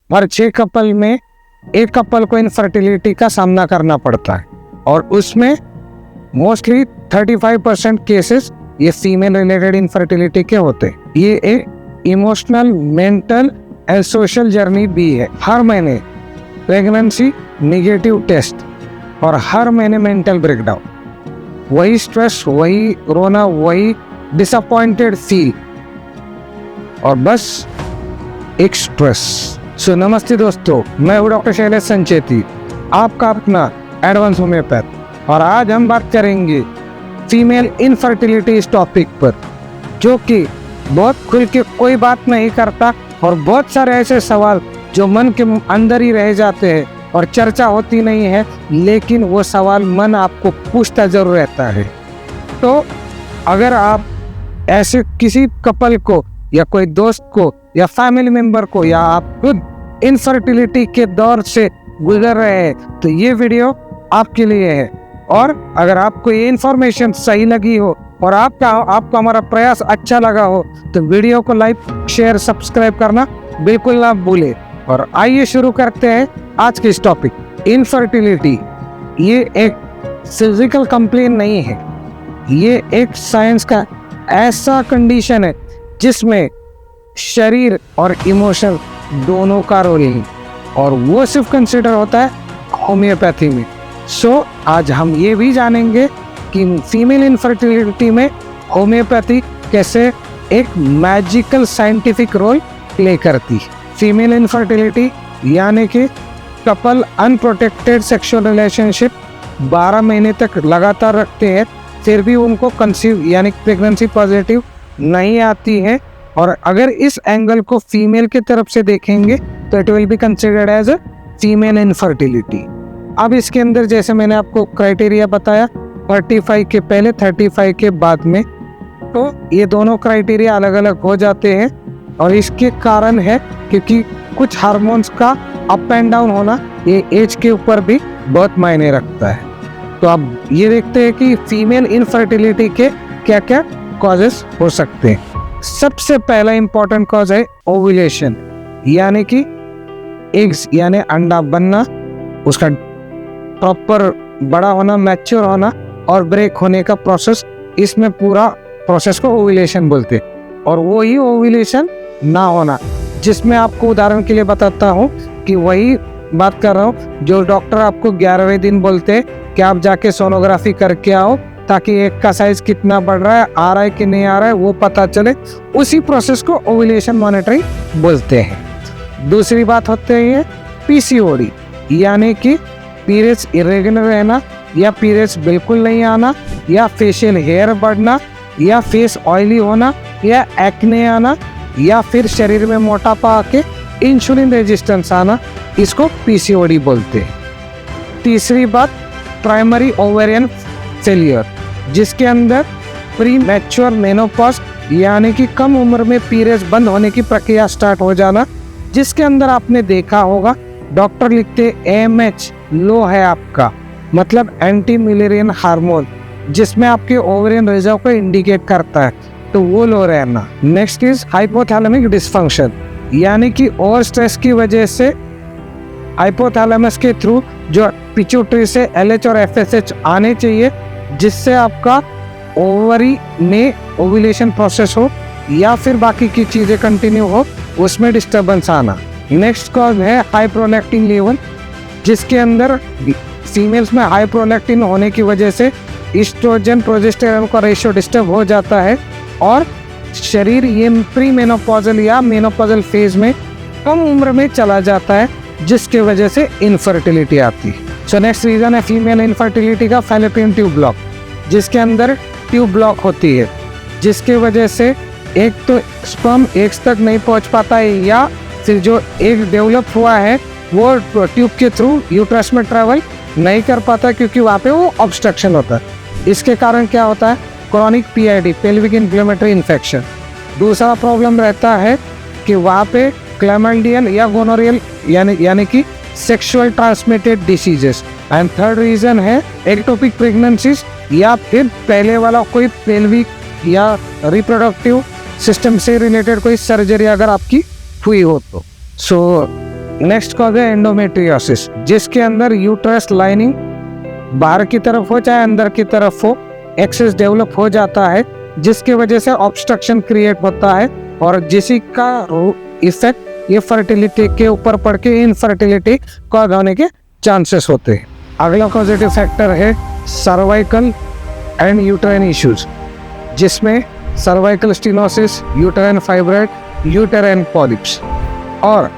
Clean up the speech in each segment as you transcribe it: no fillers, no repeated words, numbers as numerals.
हर 6 couple में एक couple को इनफर्टिलिटी का सामना करना पड़ता है और उसमें मोस्टली 35% केसेस ये फीमेल रिलेटेड इनफर्टिलिटी के होते हैं। ये एक emotional, mental and social journey भी है। हर महीने प्रेगनेंसी नेगेटिव टेस्ट और हर महीने मेंटल ब्रेकडाउन, वही स्ट्रेस, वही रोना, वही डिसअपॉइंटेड फील और बस एक स्ट्रेस। सो नमस्ते दोस्तों, मैं हूँ डॉक्टर शैलेश संचेती, आपका अपना एडवांस होम्योपैथ, और आज हम बात करेंगे फीमेल इनफर्टिलिटी इस टॉपिक पर, जो कि बहुत खुल के कोई बात नहीं करता और बहुत सारे ऐसे सवाल जो मन के अंदर ही रह जाते हैं और चर्चा होती नहीं है, लेकिन वो सवाल मन आपको पूछता जरूर रहता है। तो अगर आप ऐसे किसी कपल को या कोई दोस्त को या फैमिली मेंबर को या आप खुद इनफर्टिलिटी के दौर से गुजर रहे हैं तो ये वीडियो आपके लिए है। और अगर आपको ये इन्फॉर्मेशन सही लगी हो और आपको हमारा प्रयास अच्छा लगा हो तो वीडियो को लाइक, शेयर, सब्सक्राइब करना बिल्कुल ना भूले। और आइए शुरू करते हैं आज के इस टॉपिक। इनफर्टिलिटी ये एक फिजिकल कंप्लेन नहीं है, ये एक साइंस का ऐसा कंडीशन है जिसमें शरीर और इमोशन दोनों का रोल है और वो सिर्फ कंसिडर होता है होम्योपैथी में। सो आज हम ये भी जानेंगे कि फीमेल इनफर्टिलिटी में होम्योपैथी कैसे एक मैजिकल साइंटिफिक रोल प्ले करती है। फीमेल इनफर्टिलिटी यानी कि कपल अनप्रोटेक्टेड सेक्सुअल रिलेशनशिप 12 महीने तक लगातार रखते हैं, फिर भी उनको कंसीव यानी प्रेगनेंसी पॉजिटिव नहीं आती है। और अगर इस एंगल को फीमेल की तरफ से देखेंगे तो it will be considered as a female infertility. अब इसके अंदर जैसे मैंने आपको क्राइटेरिया बताया 35 के पहले 35 के बाद में, तो ये दोनों क्राइटेरिया अलग अलग हो जाते हैं और इसके कारण है क्योंकि कुछ हार्मोन्स का अप एंड डाउन होना ये एज के ऊपर भी बहुत मायने रखता है। तो अब ये देखते हैं कि फीमेल इनफर्टिलिटी के क्या क्या कॉजेस हो सकते हैं। सबसे पहला इंपॉर्टेंट कॉज है ओव्यूलेशन, यानी कि एग्स यानी अंडा बनना, उसका प्रॉपर बड़ा होना, मैच्योर होना और ब्रेक होने का प्रोसेस, इसमें पूरा प्रोसेस को ओव्यूलेशन बोलते हैं। और वही ओव्यूलेशन ना होना, जिसमें आपको उदाहरण के लिए बताता हूँ कि वही बात कर रहा हूँ जो डॉक्टर आपको 11वें दिन बोलते हैं कि आप जाके सोनोग्राफी करके आओ ताकि एग का साइज कितना बढ़ रहा है, आ रहा है कि नहीं आ रहा है वो पता चले, उसी प्रोसेस को ओव्यूलेशन मॉनिटरिंग बोलते हैं। दूसरी बात होती है पीसीओडी, यानी कि पीरियड्स इरेगुलर रहना या पीरियड्स बिल्कुल नहीं आना या फेशियल हेयर बढ़ना या फेस ऑयली होना या एक्ने आना या फिर शरीर में मोटापा आके इंसुलिन रेजिस्टेंस आना, इसको पीसीओडी बोलते हैं। तीसरी बात प्राइमरी ओवेरियन फेलियर, जिसके अंदर प्री मैच्योर मेनोपॉज यानी कि कम उम्र में पीरियड्स बंद होने की प्रक्रिया स्टार्ट हो जाना, जिसके अंदर आपने देखा होगा डॉक्टर लिखते AMH लो है आपका, मतलब एंटी मिलेरियन हार्मोन, जिसमें आपके ओवेरियन रिजर्व को इंडिकेट करता है, तो वो लो रहना। नेक्स्ट इज हाइपोथैलेमिक डिसफंक्शन, यानी कि ओवर स्ट्रेस की वजह से हाइपोथैलेमस के थ्रू जो पिट्यूटरी से LH और FSH आने चाहिए, जिससे आपका ओवरी में ओव्यूलेशन प्रोसेस हो या फिर बाकी की चीज़ें कंटिन्यू हो, उसमें डिस्टर्बेंस आना। नेक्स्ट कॉज है हाई प्रोलैक्टिन लेवल, जिसके अंदर फीमेल्स में हाई प्रोलैक्टिन होने की वजह से ईस्ट्रोजन प्रोजेस्टेरोन का रेशियो डिस्टर्ब हो जाता है और शरीर ये प्री मेनोपॉजल या मेनोपॉजल फेज में कम उम्र में चला जाता है, जिसके वजह से इनफर्टिलिटी आती है। सो नेक्स्ट रीजन है फीमेल इनफर्टिलिटी का फैलोपियन ट्यूब ब्लॉक, जिसके अंदर ट्यूब ब्लॉक होती है, जिसके वजह से एक तो स्पर्म एग्स तक नहीं पहुंच पाता है या फिर जो एग डेवलप हुआ है वो ट्यूब के थ्रू यूट्रस में ट्रेवल नहीं कर पाता क्योंकि वहाँ पे वो ऑब्स्ट्रक्शन होता है। इसके कारण क्या होता है chronic PID pelvic inflammatory infection. दूसरा प्रॉब्लम रहता है कि वहाँ पे क्लैमाइडियल या गोनोरियल यानी कि sexual transmitted diseases. And third reason है एक्टोपिक प्रेगनेंसीज या फिर पहले वाला कोई पेल्विक या रिप्रोडक्टिव सिस्टम से रिलेटेड कोई सर्जरी अगर आपकी हुई हो तो। सो नेक्स्ट कॉज है एंडोमेट्रियोसिस, जिसके अंदर यूट्रस लाइनिंग बाहर की तरफ हो चाहे अंदर की तरफ हो, एक्सेस डेवलप हो जाता है, जिसकी वजह से ऑब्स्ट्रक्शन क्रिएट होता है और जिसी का इफेक्ट ये फर्टिलिटी के ऊपर पड़ के इनफर्टिलिटी कॉज होने के चांसेस होते हैं। अगला पॉजिटिव फैक्टर है सर्वाइकल एंड यूटेराइन इश्यूज, जिसमें cervical stenosis, uterine fibroid, uterine polyps. और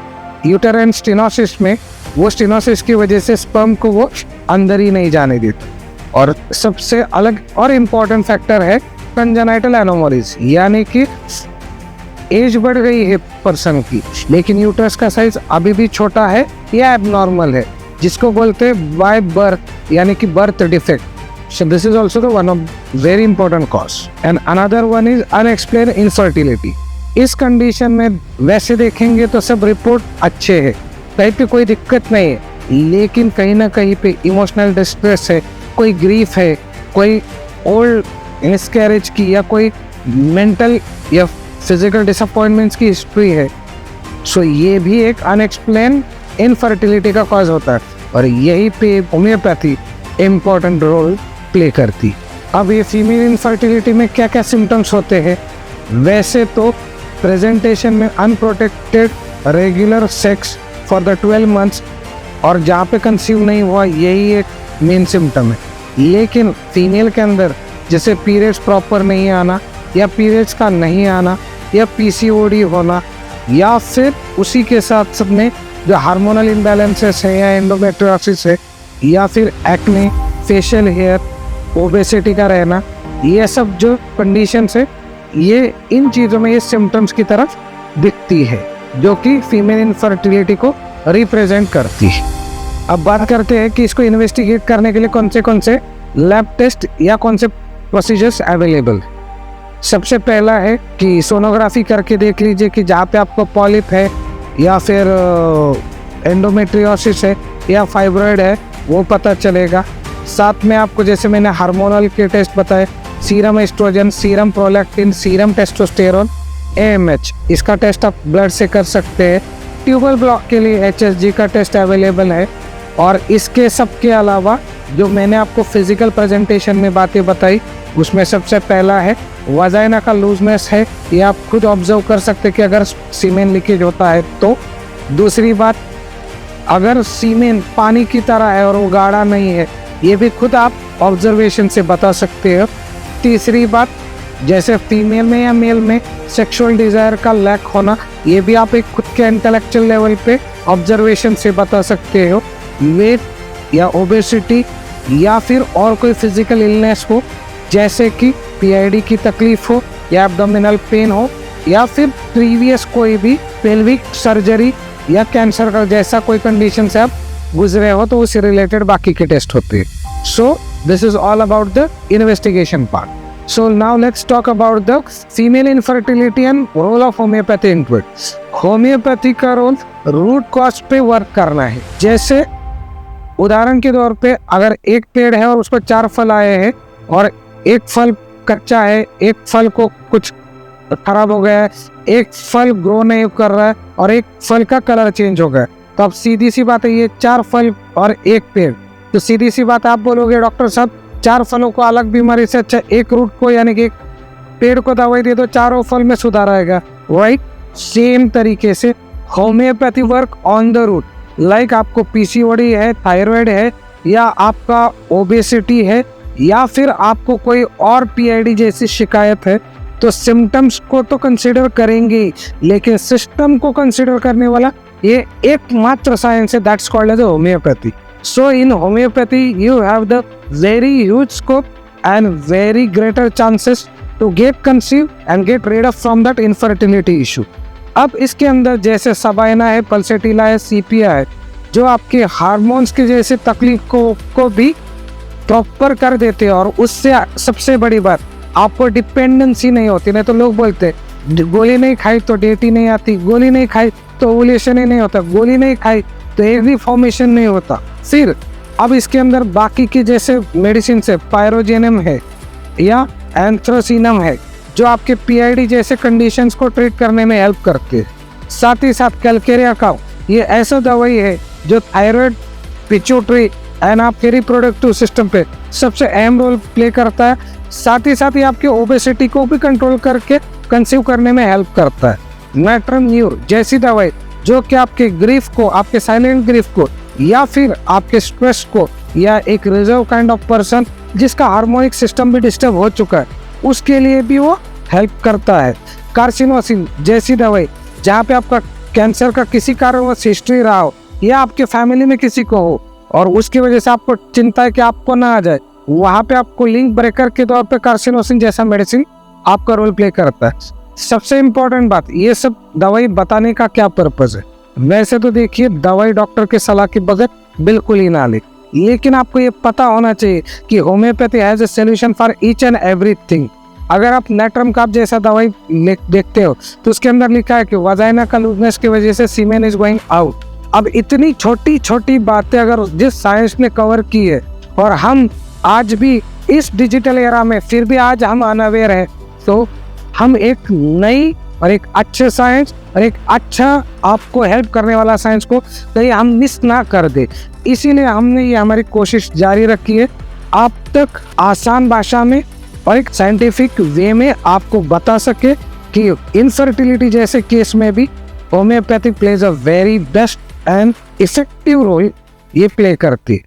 यूटेराइन स्टेनोसिस में वो स्टेनोसिस की वजह से स्पर्म को वो अंदर ही नहीं जाने देते। और सबसे अलग और इम्पॉर्टेंट फैक्टर है कंजेनाइटल एनोमलीज, यानी कि एज बढ़ गई है पर्सन की लेकिन यूट्रस का साइज अभी भी छोटा है या एबनॉर्मल है, जिसको बोलते हैं बाय बर्थ यानी कि birth defect. So this is also the one of very important cause. And another one is unexplained infertility. इस कंडीशन में वैसे देखेंगे तो सब रिपोर्ट अच्छे हैं, कहीं पे कोई दिक्कत नहीं है, लेकिन कहीं ना कहीं पे इमोशनल डिस्ट्रेस है, कोई ग्रीफ है, कोई ओल्ड मिसकैरेज की या कोई मेंटल या फिजिकल डिसअपॉइंटमेंट्स की हिस्ट्री है। सो ये भी एक अनएक्सप्लेन इनफर्टिलिटी का कॉज होता है और यही पे होम्योपैथी इम्पोर्टेंट रोल प्ले करती। अब ये फीमेल इनफर्टिलिटी में क्या क्या सिम्टम्स होते हैं? वैसे तो प्रेजेंटेशन में unprotected regular sex for the 12 months और जहाँ पे कंसीव नहीं हुआ यही एक मेन सिम्टम है, लेकिन फीमेल के अंदर जैसे पीरियड्स प्रॉपर नहीं आना या पीरियड्स का नहीं आना या पीसीओडी होना या फिर उसी के साथ साथ में जो हार्मोनल इम्बैलेंसेस है या एंडोमेट्रियोसिस है या फिर एक्ने, फेशियल हेयर, ओबेसिटी का रहना, ये सब जो कंडीशंस है ये इन चीज़ों में ये सिम्टम्स की तरफ दिखती है जो कि फीमेल इनफर्टिलिटी को रिप्रेजेंट करती है। अब बात करते हैं कि इसको इन्वेस्टिगेट करने के लिए कौन से लैब टेस्ट या कौन से प्रोसीजर्स अवेलेबल। सबसे पहला है कि सोनोग्राफी करके देख लीजिए कि जहाँ पे आपको पॉलिप है या फिर एंडोमेट्रियोसिस है या फाइब्रॉइड है वो पता चलेगा। साथ में आपको जैसे मैंने हार्मोनल के टेस्ट बताए, serum oestrogen, serum prolactin, serum testosterone, AMH, इसका टेस्ट आप ब्लड से कर सकते हैं। ट्यूबल ब्लॉक के लिए HSG का टेस्ट अवेलेबल है। और इसके सब के अलावा जो मैंने आपको फिजिकल प्रेजेंटेशन में बातें बताई उसमें सबसे पहला है वजाइना का लूजनेस है, ये आप खुद ऑब्जर्व कर सकते हैं कि अगर सीमेन लीकेज होता है तो। दूसरी बात, अगर सीमेन पानी की तरह है और वो गाढ़ा नहीं है, ये भी खुद आप ऑब्जर्वेशन से बता सकते हो। तीसरी बात, जैसे फीमेल में या मेल में सेक्सुअल डिजायर का लैक होना, ये भी आप एक खुद के इंटेलेक्चुअल लेवल पे ऑब्जर्वेशन से बता सकते हो। वेट या ओबेसिटी या फिर और कोई फिजिकल इलनेस हो जैसे कि PID की तकलीफ हो या एब्डोमिनल पेन हो या फिर प्रीवियस कोई भी पेल्विक सर्जरी या कैंसर का जैसा कोई कंडीशन से आप गुजरे हो तो उससे रिलेटेड बाकी के टेस्ट होते हैं। So this is all about the investigation part. So now let's talk about the female infertility and role of homeopathy into it. Homeopathy का रोल रूट कॉज पे वर्क करना है। जैसे उदाहरण के तौर पे अगर एक पेड़ है और उस पर 4 फल आए हैं और एक फल कच्चा है, एक फल को कुछ खराब हो गया है, एक फल ग्रो नहीं कर रहा है और एक फल का कलर चेंज हो गया, तो अब सीधी सी बात है ये 4 फल और एक पेड़, तो सीधी सी बात आप बोलोगे डॉक्टर साहब 4 फलों को अलग बीमारी से अच्छा एक रूट को यानी कि एक पेड़ को दवाई दे दो, चारों फल में सुधार आएगा, राइट? सेम तरीके से homeopathy work on the root. Like आपको PCOD है, थायराइड है या आपका ओबेसिटी है या फिर आपको कोई और PID जैसी शिकायत है, तो सिम्टम्स को तो कंसिडर करेंगे लेकिन सिस्टम को कंसिडर करने वाला ये एकमात्र साइंस है, that's called as homeopathy. So in homeopathy you have the very huge scope and very greater chances to get conceive and get rid of from that infertility issue. अब इसके अंदर जैसे सबाइना है, पल्सेटिला है, सीपिया है, जो आपके हार्मोन्स के जैसे तकलीफ को भी प्रॉपर कर देते हैं और उससे सबसे बड़ी बात आपको डिपेंडेंसी नहीं होती। नहीं तो लोग बोलते गोली नहीं खाई तो डेट ही नहीं आती, गोली नहीं खाई तो ओवुलेशन ही नहीं होता, गोली नहीं खाई तो एग भी फॉर्मेशन नहीं होता। फिर अब इसके अंदर बाकी के जैसे मेडिसिन से पायरोजेनम है या एंथ्रोसिनम है जो आपके PID जैसे कंडीशंस को ट्रीट करने में हेल्प करते हैं। साथ ही साथ कैलकेरिया काउ ये ऐसा दवाई है जो थायराइड, पिट्यूटरी एंड आपके रिप्रोडक्टिव सिस्टम पे सबसे अहम रोल प्ले करता है। साथ ही साथ ये आपके ओबेसिटी को भी कंट्रोल करके कंसीव करने में हेल्प करता है। नेट्रम न्यूर जैसी दवाई जो कि आपके ग्रीफ को, आपके साइलेंट ग्रीफ को, या फिर आपके स्ट्रेस को, या एक रिजर्व काइंड ऑफ पर्सन जिसका हार्मोनिक सिस्टम भी डिस्टर्ब हो चुका है, उसके लिए भी वो हेल्प करता है। कार्सिनोसिन जैसी दवाई जहाँ पे आपका कैंसर का किसी कारणवश हिस्ट्री रहा हो, या आपके फैमिली में किसी को हो और उसकी वजह से आपको चिंता है कि आपको ना आ जाए, वहाँ पे आपको लिंक ब्रेकर के तौर पे कार्सिनोसिन जैसा मेडिसिन आपका रोल प्ले करता है। सबसे इम्पोर्टेंट बात, ये सब दवाई बताने का क्या पर्पज है? वैसे तो देखिए, दवाई डॉक्टर के सलाह के बगैर बिल्कुल ही ना ले, लेकिन आपको ये पता होना चाहिए कि homeopathy has a solution for each and everything. अगर आप नेट्रम काप जैसा दवाई देखते हो तो उसके अंदर लिखा है कि वजाइना का लूजनेस की वजह से सीमेन इज गोइंग आउट। अब इतनी छोटी छोटी बातें अगर जिस साइंस ने कवर की है, और हम आज भी इस डिजिटल एरा में फिर भी आज हम अनअवेयर हैं, तो हम एक नई और एक अच्छे साइंस और एक अच्छा आपको हेल्प करने वाला साइंस को कहीं हम मिस ना कर दे, इसीलिए हमने ये हमारी कोशिश जारी रखी है आप तक आसान भाषा में और एक साइंटिफिक वे में आपको बता सके कि इनफर्टिलिटी जैसे केस में भी homeopathy plays a very best and effective role ये प्ले करती है।